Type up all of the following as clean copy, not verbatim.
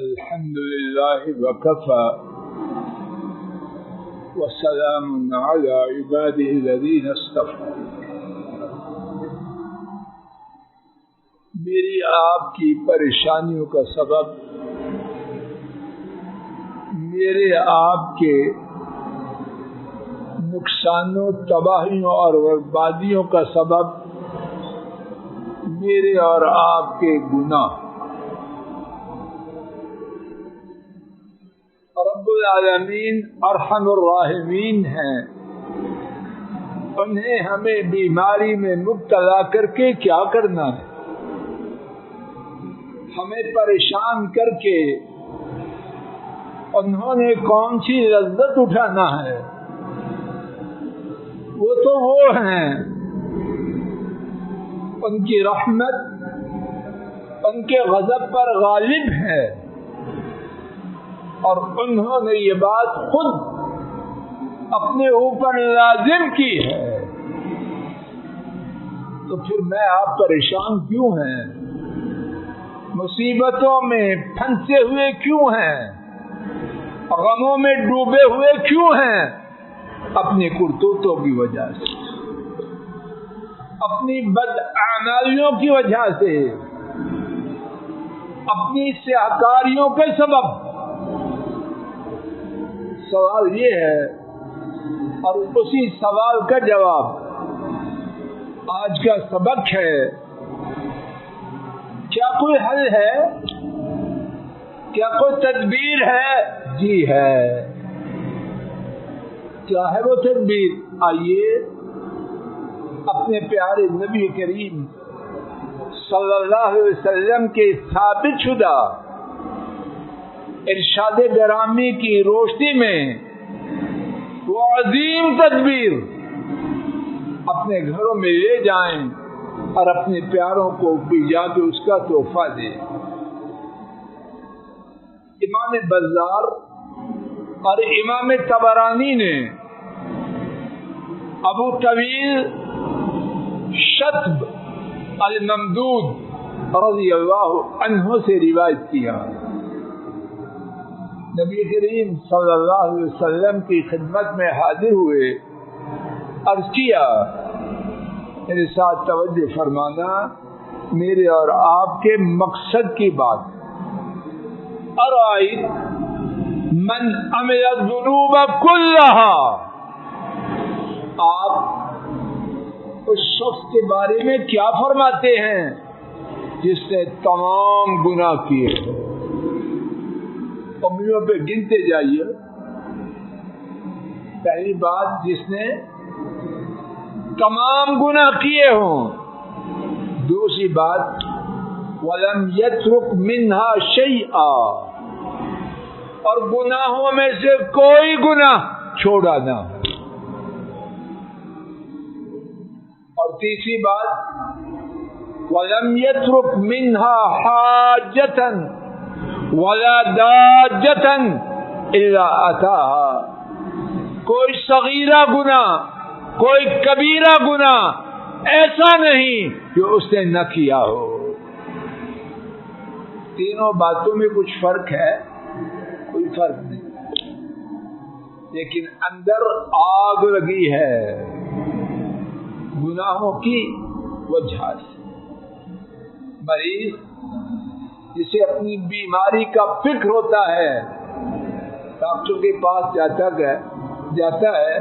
الحمد لله وكفى وسلام على عباده الذين اصطفى. میری آپ کی پریشانیوں کا سبب میرے آپ کے نقصانوں، تباہیوں اور بربادیوں کا سبب میرے اور آپ کے گناہ. رب العالمین ارحم الراحمین ہیں، انہیں ہمیں بیماری میں مبتلا کر کے کیا کرنا ہے، ہمیں پریشان کر کے انہوں نے کون سی لذت اٹھانا ہے. وہ تو وہ ہیں، ان کی رحمت ان کے غضب پر غالب ہے، اور انہوں نے یہ بات خود اپنے اوپر لازم کی ہے. تو پھر میں آپ پریشان کیوں ہیں، مصیبتوں میں پھنسے ہوئے کیوں ہیں، غموں میں ڈوبے ہوئے کیوں ہیں؟ اپنی کرتوتوں کی وجہ سے، اپنی بدعمالیوں کی وجہ سے، اپنی سیاکاریوں کے سبب. سوال یہ ہے، اور اسی سوال کا جواب آج کا سبق ہے. کیا کوئی حل ہے؟ کیا کوئی تدبیر ہے؟ جی ہے. کیا ہے وہ تدبیر؟ آئیے اپنے پیارے نبی کریم صلی اللہ علیہ وسلم کے ثابت شدہ ارشاد گرامی کی روشنی میں وہ عظیم تدبیر اپنے گھروں میں لے جائیں اور اپنے پیاروں کو بھی جا کے اس کا تحفہ دیں. امام بزار اور امام طبرانی نے ابو طویل شطب الممدود رضی اللہ عنہ سے روایت کیا. نبی کریم صلی اللہ علیہ وسلم کی خدمت میں حاضر ہوئے، عرض کیا، میرے ساتھ توجہ فرمانا، میرے اور آپ کے مقصد کی بات. ارائیت من عمل الذنوب کلھا، آپ اس شخص کے بارے میں کیا فرماتے ہیں جس نے تمام گناہ کیے؟ انگلیوں پہ گنتے جائیے. پہلی بات، جس نے تمام گناہ کیے ہوں. دوسری بات، وَلَمْ يَتْرُكْ مِنْهَا شَيْئًا، اور گناہوں میں سے کوئی گناہ چھوڑا نہ ہو. اور تیسری بات، وَلَمْ يَتْرُكْ مِنْهَا حَاجَّةً وَلَا دَاجَّةً إِلَّا أَتَاهَا، کوئی صغیرہ گناہ، کوئی کبیرہ گناہ ایسا نہیں جو اس نے نہ کیا ہو. تینوں باتوں میں کچھ فرق ہے؟ کوئی فرق نہیں، لیکن اندر آگ لگی ہے گناہوں کی وجہ سے. مریض جسے اپنی بیماری کا فکر ہوتا ہے، ڈاکٹر کے پاس جاتا ہے،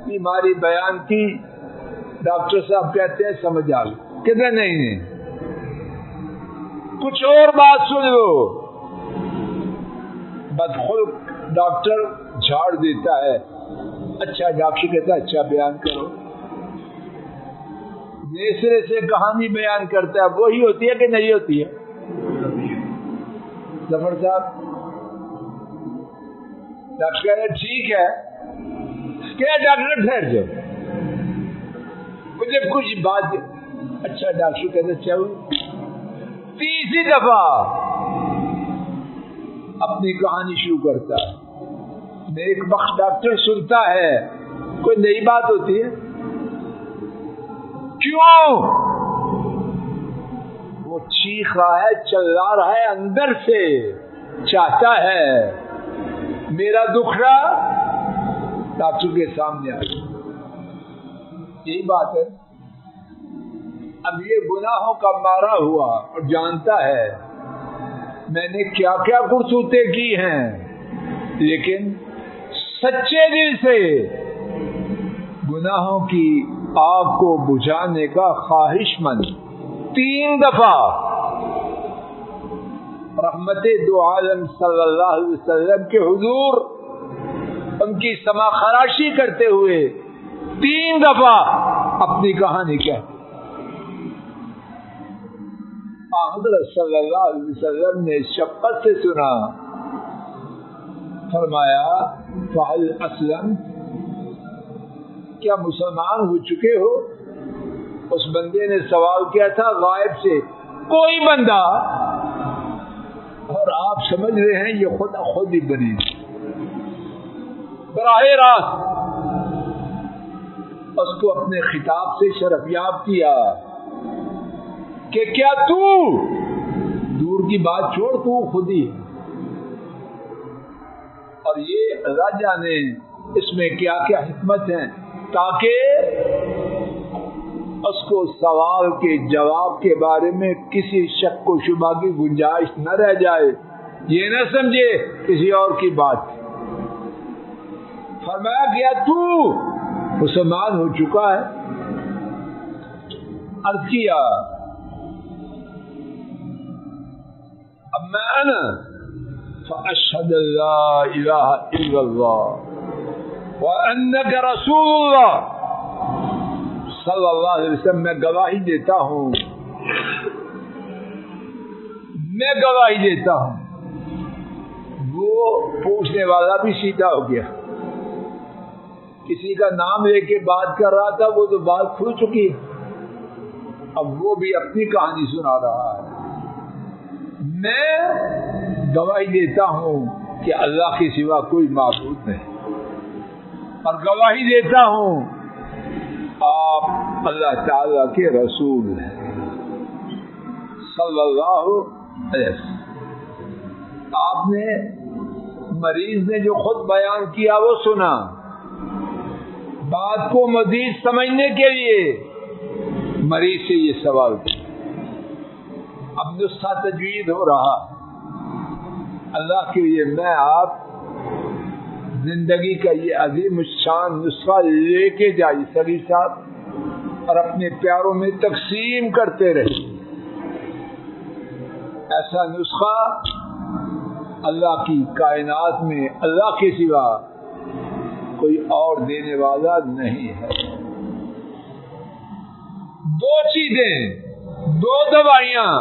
بیماری بیان کی، ڈاکٹر صاحب کہتے ہیں سمجھ آ گئی، کہتے نہیں کچھ اور بات سن لو. بدخلق ڈاکٹر جھاڑ دیتا ہے، اچھا ڈاکٹر کہتا ہے اچھا بیان کرو. نیسرے سے کہانی بیان کرتا ہے، وہی ہوتی ہے کہ نہیں ہوتی ہے؟ ظفر صاحب ڈاکٹر کہہ رہے ٹھیک ہے، کیا ڈاکٹر ٹھہر جاؤ، مجھے کچھ بات. اچھا ڈاکٹر کہتے چل. تیسری دفعہ اپنی کہانی شروع کرتا ہے. نیک بخت ڈاکٹر سنتا ہے، کوئی نئی بات ہوتی ہے؟ کیوں؟ وہ وہ چیخ رہا ہے، چلا رہا ہے، اندر سے چاہتا ہے میرا دکھڑا ڈاکٹر کے سامنے آ جائے. یہی بات ہے. اب یہ گناہوں کا مارا ہوا اور جانتا ہے میں نے کیا کیا کرتوتیں کی ہیں، لیکن سچے دل سے گناہوں کی آگ کو بجھانے کا خواہش مند 3 دفعہ رحمت دو عالم صلی اللہ علیہ وسلم کے حضور ان کی سما خراشی کرتے ہوئے 3 دفعہ اپنی کہانی کہتے. حضرت صلی اللہ علیہ وسلم نے شفقت سے سنا، فرمایا فہل اسلم، کیا مسلمان ہو چکے ہو؟ اس بندے نے سوال کیا تھا غائب سے، کوئی بندہ، اور آپ سمجھ رہے ہیں یہ خود ہی بنی براہ راست اس کو اپنے خطاب سے شرفیاب کیا کہ کیا تو دور کی بات چھوڑ، تو خود ہی. اور یہ اللہ جانے اس میں کیا کیا حکمت ہیں، تاکہ اس کو سوال کے جواب کے بارے میں کسی شک و شبہ کی گنجائش نہ رہ جائے، یہ نہ سمجھے کسی اور کی بات. فرمایا کیا تو مسلمان ہو چکا ہے؟ عرض کیا اما انا فاشهد ان لا اله الا الله وانك رسول الله صلی اللہ علیہ وسلم. میں گواہی دیتا ہوں، میں گواہی دیتا ہوں. وہ پوچھنے والا بھی سیدھا ہو گیا. کسی کا نام لے کے بات کر رہا تھا، وہ تو بات کھل چکی ہے، اب وہ بھی اپنی کہانی سنا رہا ہے. میں گواہی دیتا ہوں کہ اللہ کے سوا کوئی معبود نہیں، اور گواہی دیتا ہوں آپ اللہ تعالی کے رسول ہیں صلی اللہ علیہ وسلم. آپ نے مریض نے جو خود بیان کیا وہ سنا. بات کو مزید سمجھنے کے لیے مریض سے یہ سوال کیا. اب نسخہ تجوید ہو رہا. اللہ کے لیے میں آپ زندگی کا یہ عظیم الشان نسخہ لے کے جائیے سبھی صاحب، اور اپنے پیاروں میں تقسیم کرتے رہیے. ایسا نسخہ اللہ کی کائنات میں اللہ کے سوا کوئی اور دینے والا نہیں ہے. 2 چیزیں، 2 دوائیاں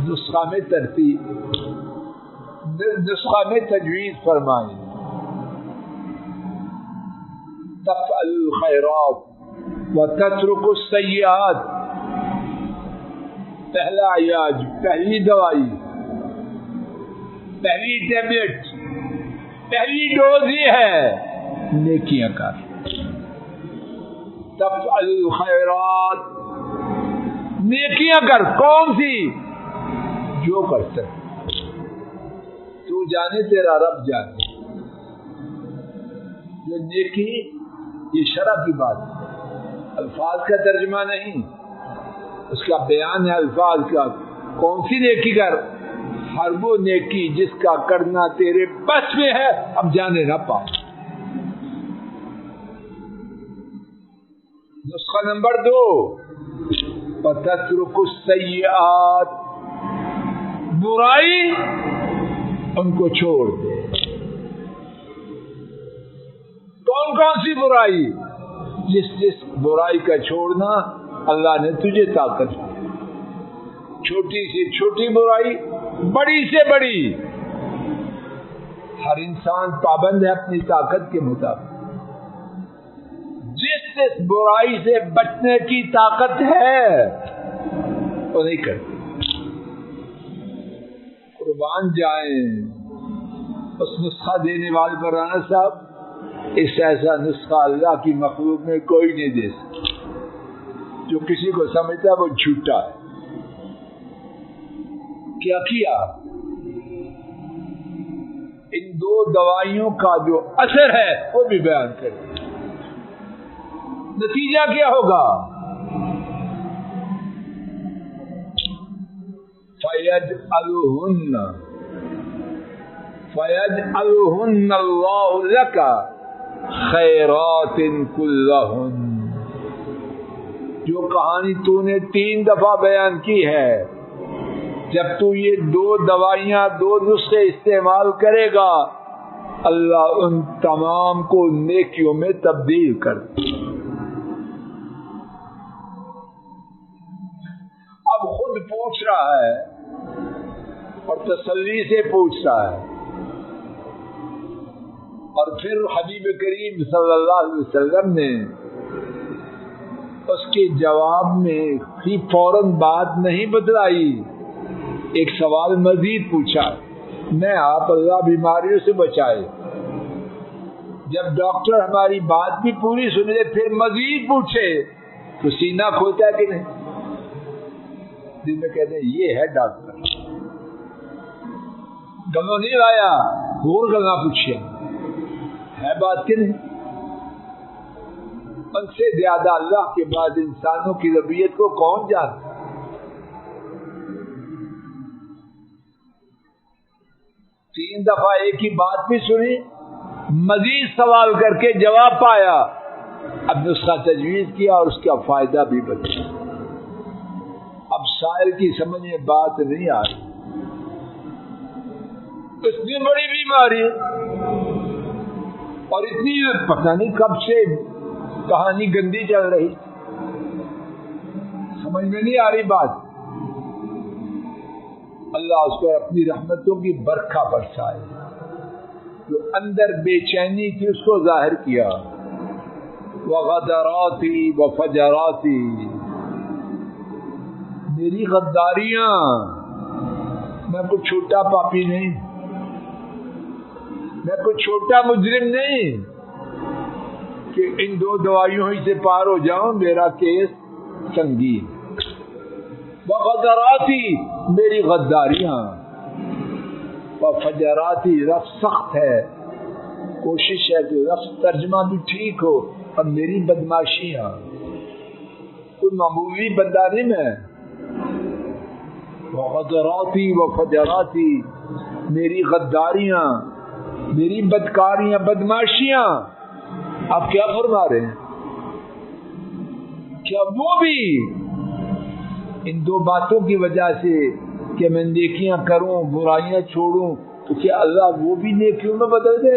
نسخہ میں ترتیب، نسخہ میں تجویز فرمائی. تفعل الخیرات وتترک السیئات. پہلا علاج، پہلی دوائی، پہلی ٹیبلٹ، پہلی ڈوز یہ ہے نیکیاں کر. تفعل الخیرات، نیکیاں کر. کون سی؟ جو کرتے تو جانے، تیرا رب جانے. یہ نیکی یہ شرع کی بات ہے، الفاظ کا ترجمہ نہیں، اس کا بیان ہے الفاظ کا. کون سی نیکی کر؟ ہر وہ نیکی جس کا کرنا تیرے بس میں ہے، اب جانے نہ پاؤ. نسخہ نمبر 2، وَتَتْرُكُ السَّيِّئَاتِ، برائی ان کو چھوڑ دے. کون کون سی برائی؟ جس برائی کا چھوڑنا اللہ نے تجھے طاقت دی. چھوٹی سے چھوٹی برائی، بڑی سے بڑی، ہر انسان پابند ہے اپنی طاقت کے مطابق. جس برائی سے بچنے کی طاقت ہے وہ نہیں کرتی. قربان جائیں اس نسخہ دینے والے پر رانا صاحب. اس ایسا نسخہ اللہ کی مخلوق میں کوئی نہیں دے سکتا. جو کسی کو سمجھتا ہے وہ جھوٹا ہے. کیا کیا؟ ان دو دوائیوں کا جو اثر ہے وہ بھی بیان کر دیا۔ نتیجہ کیا ہوگا؟ فَيَجْعَلُهُنَّ اللَّهُ لَكَ خَيْرَاتٍ كُلَّهُنَّ۔ جو کہانی تو نے 3 دفعہ بیان کی ہے، جب تو یہ 2 دوائیاں 2 نسخے استعمال کرے گا، اللہ ان تمام کو نیکیوں میں تبدیل کر دے۔ اب خود پوچھ رہا ہے اور تسلی سے پوچھ رہا ہے، اور پھر حبیب کریم صلی اللہ علیہ وسلم نے اس کے جواب میں ہی فوراً بات نہیں بدلائی، ایک سوال مزید پوچھا، میں آپ اللہ بیماریوں سے بچائے۔ جب ڈاکٹر ہماری بات بھی پوری سن لے پھر مزید پوچھے تو سینہ کھولتا ہے کہ نہیں؟ دل میں کہتے ہیں یہ ہے ڈاکٹر، گلوں نہیں لایا، اور گلنا پوچھیا ہے بات کہ نہیں؟ ان سے زیادہ اللہ کے بعد انسانوں کی طبیعت کو کون جانتا؟ 3 دفعہ ایک ہی بات بھی سنی، مزید سوال کر کے جواب پایا، اب نسخہ تجویز کیا اور اس کا فائدہ بھی بچا۔ اب شاعر کی سمجھ میں بات نہیں آ رہی، اتنی بڑی بیماری اور اتنی پتہ نہیں کب سے کہانی گندی چل رہی، سمجھ میں نہیں آ رہی بات۔ اللہ اس کو اپنی رحمتوں کی برکھا برسائے، جو اندر بے چینی تھی اس کو ظاہر کیا۔ وغدراتی وفجراتی، میری غداریاں، میں کوئی چھوٹا پاپی نہیں، میں کوئی چھوٹا مجرم نہیں کہ ان 2 دوائیوں ہی سے پار ہو جاؤں، میرا کیس سنگین۔ وغدراتی، میری غداریاں، وفجراتی، لفظ سخت ہے، کوشش ہے کہ لفظ ترجمہ بھی ٹھیک ہو، اور میری بدماشیاں، کوئی معمولی بندہ نہیں میں۔ وغدراتی وفجراتی، میری غداریاں، میری بدکاریاں، بدماشیاں۔ آپ کیا فرما رہے ہیں؟ کیا وہ بھی ان 2 باتوں کی وجہ سے کہ میں نیکیاں کروں برائیاں چھوڑوں تو کیا اللہ وہ بھی نیکیوں میں بدل دے؟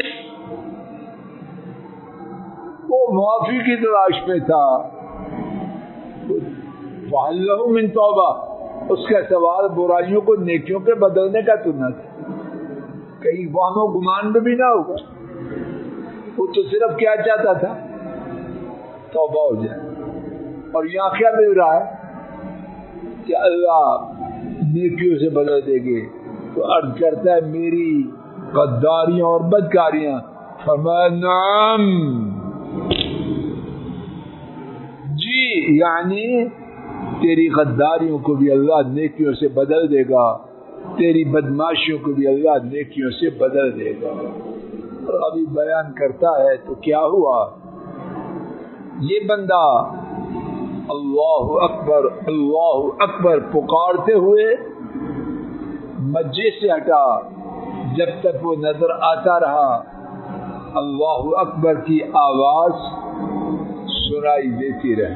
وہ معافی کی تلاش میں تھا، فَهَلْ لَهُ مِن تَوْبَةٍ، اس کا سوال برائیوں کو نیکیوں کے بدلنے کا تو نہ تھا، کہیں وہم و گمان میں بھی نہ ہوگا، وہ تو صرف کیا چاہتا تھا؟ توبہ ہو جائے۔ اور یہاں کیا مل رہا ہے کہ اللہ نیکیوں سے بدل دے گے، تو عرض کرتا ہے میری غداریاں اور بدکاریاں، فرمایا نعم، جی، یعنی تیری غداریوں کو بھی اللہ نیکیوں سے بدل دے گا، تیری بدماشیوں کو بھی اللہ نیکیوں سے بدل دے گا۔ اور ابھی بیان کرتا ہے تو کیا ہوا، یہ بندہ اللہ اکبر پکارتے ہوئے مسجد سے ہٹا، جب تک وہ نظر آتا رہا اللہ اکبر کی آواز سنائی دیتی رہے۔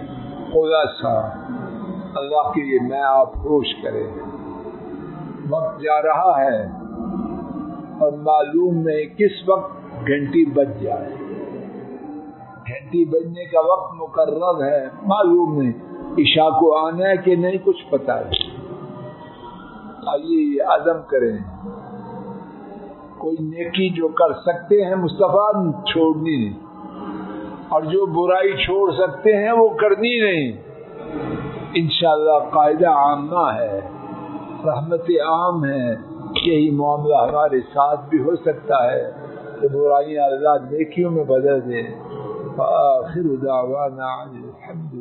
خلاصہ اللہ کے لیے میں آپ ہوش کریں، وقت جا رہا ہے اور معلوم نہیں کس وقت گھنٹی بج جائے، گھنٹی بجنے کا وقت مقرر ہے، معلوم نہیں عشاء کو آنا ہے کہ نہیں، کچھ پتہ نہیں۔ آئیے یہ عزم کریں، کوئی نیکی جو کر سکتے ہیں مصطفیٰ چھوڑنی نہیں، اور جو برائی چھوڑ سکتے ہیں وہ کرنی نہیں۔ انشاءاللہ قاعدہ عامہ ہے، رحمت عام ہے، یہی معاملہ ہمارے ساتھ بھی ہو سکتا ہے کہ برائیاں اللہ نیکیوں میں بدل دے۔ فآخر دعوانا الحمد